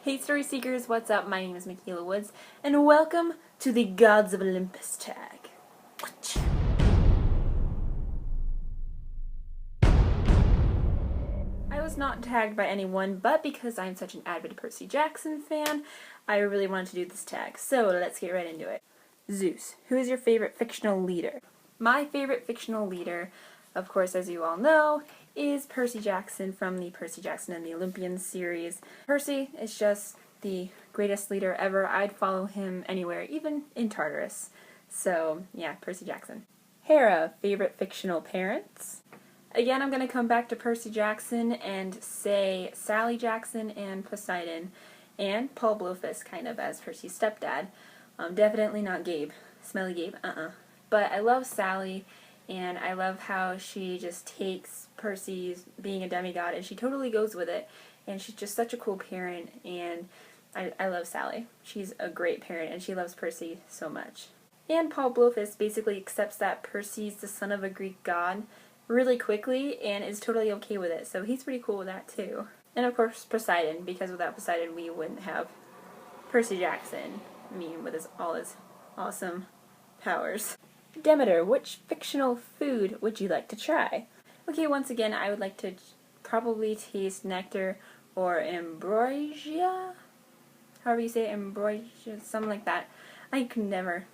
Hey Story Seekers, what's up? My name is Michaela Woods, and welcome to the Gods of Olympus Tag. I was not tagged by anyone, but because I'm such an avid Percy Jackson fan, I really wanted to do this tag, so let's get right into it. Zeus, who is your favorite fictional leader? My favorite fictional leader, of course, as you all know, is Percy Jackson from the Percy Jackson and the Olympian series. Percy is just the greatest leader ever. I'd follow him anywhere, even in Tartarus. So, yeah, Percy Jackson. Hera, favorite fictional parents? Again, I'm going to come back to Percy Jackson and say Sally Jackson and Poseidon, and Paul Blofeld kind of as Percy's stepdad. Definitely not Gabe. Smelly Gabe, But I love Sally, and I love how she just takes Percy's being a demigod and she totally goes with it. And she's just such a cool parent, and I love Sally. She's a great parent, and she loves Percy so much. And Paul Blofeld basically accepts that Percy's the son of a Greek god really quickly and is totally okay with it. So he's pretty cool with that too. And of course Poseidon, because without Poseidon we wouldn't have Percy Jackson. I mean, with all his awesome powers. Demeter, which fictional food would you like to try? Okay, once again, I would like to probably taste nectar or ambrosia. However you say it, ambrosia, something like that. I could never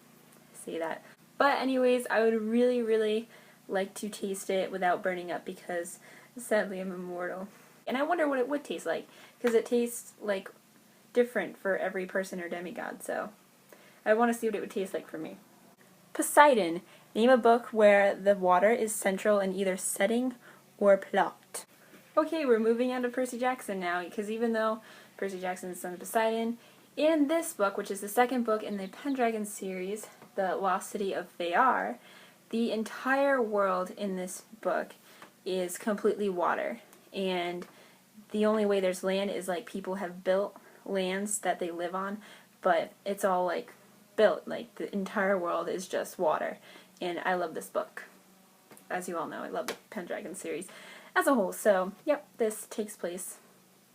say that. But anyways, I would really like to taste it without burning up because sadly I'm immortal. And I wonder what it would taste like, because it tastes like different for every person or demigod, so I want to see what it would taste like for me. Poseidon, name a book where the water is central in either setting or plot. Okay, we're moving on to Percy Jackson now, because even though Percy Jackson is the son of Poseidon, in this book, which is the second book in the Pendragon series, The Lost City of Phayar, the entire world in this book is completely water, and the only way there's land is like people have built lands that they live on, but it's all like built, like the entire world is just water. And I love this book. As you all know, I love the Pendragon series as a whole. So, yep, this takes place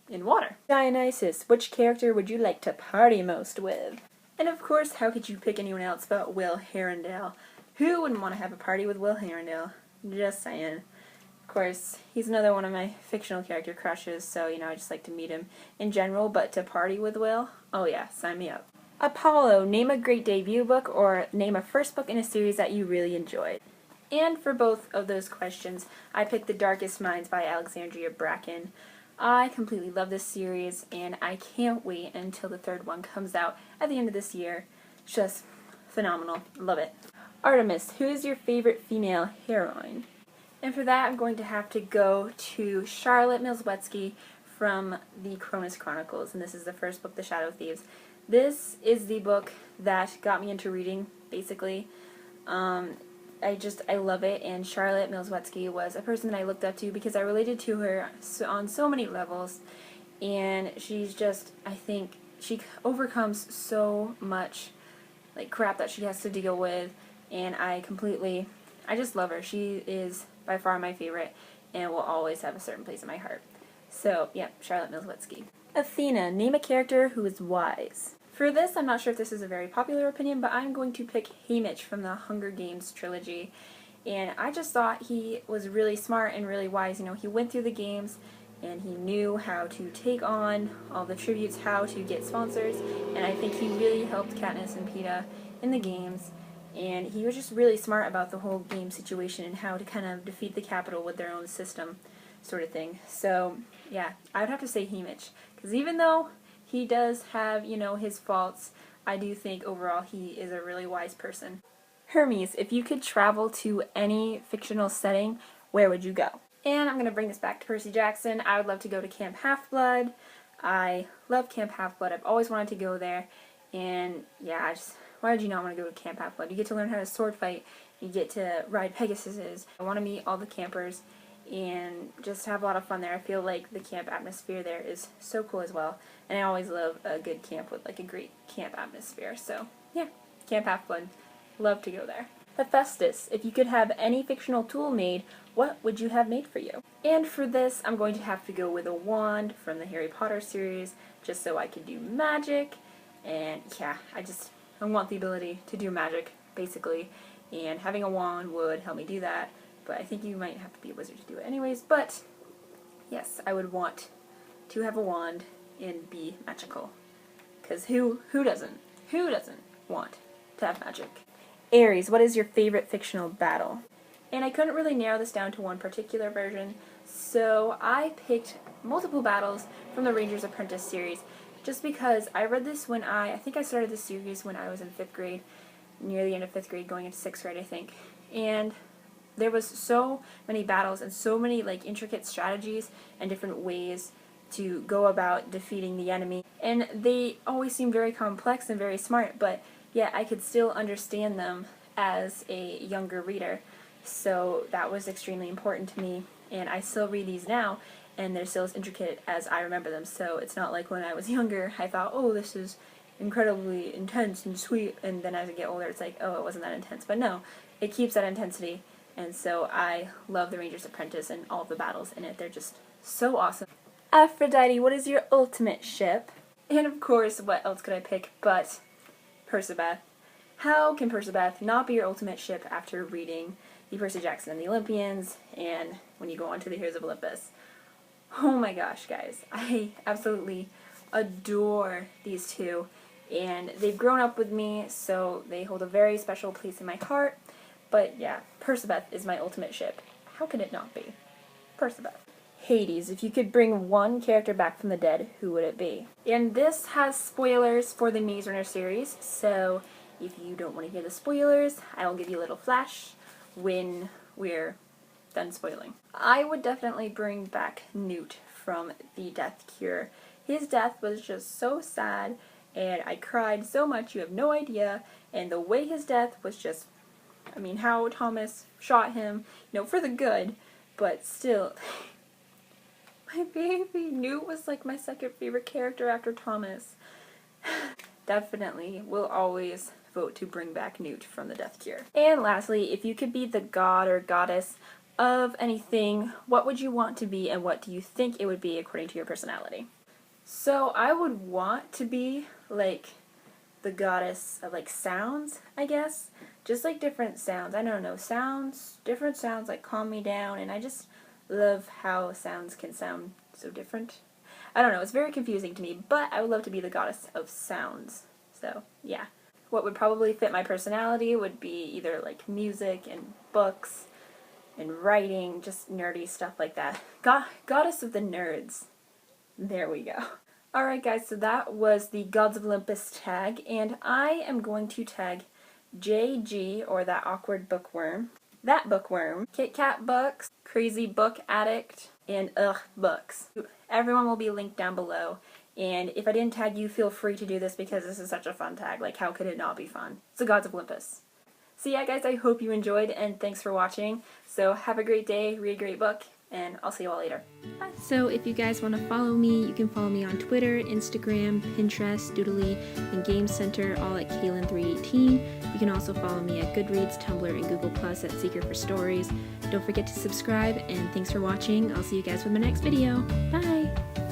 in water. Dionysus, which character would you like to party most with? And of course, how could you pick anyone else but Will Herondale? Who wouldn't want to have a party with Will Herondale? Just saying. Of course, he's another one of my fictional character crushes, so, I just like to meet him in general, but to party with Will? Oh yeah, sign me up. Apollo, name a great debut book or name a first book in a series that you really enjoyed. And for both of those questions, I picked The Darkest Minds by Alexandria Bracken. I completely love this series, and I can't wait until the third one comes out at the end of this year. It's just phenomenal. Love it. Artemis, who is your favorite female heroine? And for that, I'm going to have to go to Charlotte Milswetsky from the Cronus Chronicles, and this is the first book, The Shadow Thieves. This is the book that got me into reading, basically. I love it, and Charlotte Milswetsky was a person that I looked up to because I related to her on so many levels, and she's just, I think, she overcomes so much, like, crap that she has to deal with, and I just love her. She is by far my favorite, and will always have a certain place in my heart. So, yeah, Charlotte Milswetsky. Athena, name a character who is wise. For this, I'm not sure if this is a very popular opinion, but I'm going to pick Haymitch from the Hunger Games trilogy. And I just thought he was really smart and really wise. He went through the games, and he knew how to take on all the tributes, how to get sponsors, and I think he really helped Katniss and Peeta in the games. And he was just really smart about the whole game situation and how to kind of defeat the Capitol with their own system, sort of thing. So, yeah, I would have to say Haymitch. Because even though he does have, his faults, I do think overall he is a really wise person. Hermes, if you could travel to any fictional setting, where would you go? And I'm going to bring this back to Percy Jackson. I would love to go to Camp Half-Blood. I love Camp Half-Blood. I've always wanted to go there. And, yeah, why would you not want to go to Camp Half-Blood? You get to learn how to sword fight. You get to ride Pegasuses. I want to meet all the campers and just have a lot of fun there. I feel like the camp atmosphere there is so cool as well. And I always love a good camp with, like, a great camp atmosphere. So, yeah, Camp Half-Blood. Love to go there. Hephaestus, if you could have any fictional tool made, what would you have made for you? And for this, I'm going to have to go with a wand from the Harry Potter series, just so I can do magic. And yeah, I want the ability to do magic, basically. And having a wand would help me do that. But I think you might have to be a wizard to do it anyways. But yes, I would want to have a wand and be magical. Because who doesn't? Who doesn't want to have magic? Aries, what is your favorite fictional battle? And I couldn't really narrow this down to one particular version, so I picked multiple battles from the Ranger's Apprentice series, just because I read this when I think I started this series when I was in 5th grade, near the end of 5th grade, going into 6th grade, I think. And there was so many battles and so many like intricate strategies and different ways to go about defeating the enemy. And they always seemed very complex and very smart, but yet I could still understand them as a younger reader. So that was extremely important to me, and I still read these now, and they're still as intricate as I remember them. So it's not like when I was younger I thought, oh, this is incredibly intense and sweet, and then as I get older it's like, oh, it wasn't that intense. But no, it keeps that intensity, and so I love The Ranger's Apprentice and all of the battles in it. They're just so awesome. Aphrodite, what is your ultimate ship? And of course, what else could I pick but Persebeth? How can Persebeth not be your ultimate ship after reading the Percy Jackson and the Olympians, and when you go on to the Heroes of Olympus? Oh my gosh, guys. I absolutely adore these two, and they've grown up with me, so they hold a very special place in my heart. But yeah, Persebeth is my ultimate ship. How can it not be? Persebeth. Hades, if you could bring one character back from the dead, who would it be? And this has spoilers for the Maze Runner series, so if you don't want to hear the spoilers, I'll give you a little flash when we're done spoiling. I would definitely bring back Newt from the Death Cure. His death was just so sad, and I cried so much you have no idea, and the way his death was just, I mean, how Thomas shot him, for the good, but still, my baby Newt was like my second favorite character after Thomas. Definitely will always vote to bring back Newt from the Death Cure. And lastly, if you could be the god or goddess of anything, what would you want to be, and what do you think it would be according to your personality? So I would want to be like the goddess of like sounds, I guess. Just like different sounds. I don't know, different sounds like calm me down, and I just love how sounds can sound so different. I don't know, it's very confusing to me, but I would love to be the goddess of sounds. So, yeah. What would probably fit my personality would be either like music and books and writing, just nerdy stuff like that. Goddess of the nerds. There we go. Alright guys, so that was the Gods of Olympus tag, and I am going to tag JG, or that awkward bookworm, that bookworm, Kit Kat Books, Crazy Book Addict, and Books. Everyone will be linked down below. And if I didn't tag you, feel free to do this because this is such a fun tag. Like, how could it not be fun? It's the Gods of Olympus. So yeah, guys, I hope you enjoyed, and thanks for watching. So have a great day, read a great book, and I'll see you all later. Bye. So if you guys want to follow me, you can follow me on Twitter, Instagram, Pinterest, Doodly, and Game Center, all at Kaylin318. You can also follow me at Goodreads, Tumblr, and Google Plus at Seeker for Stories. Don't forget to subscribe, and thanks for watching. I'll see you guys with my next video. Bye!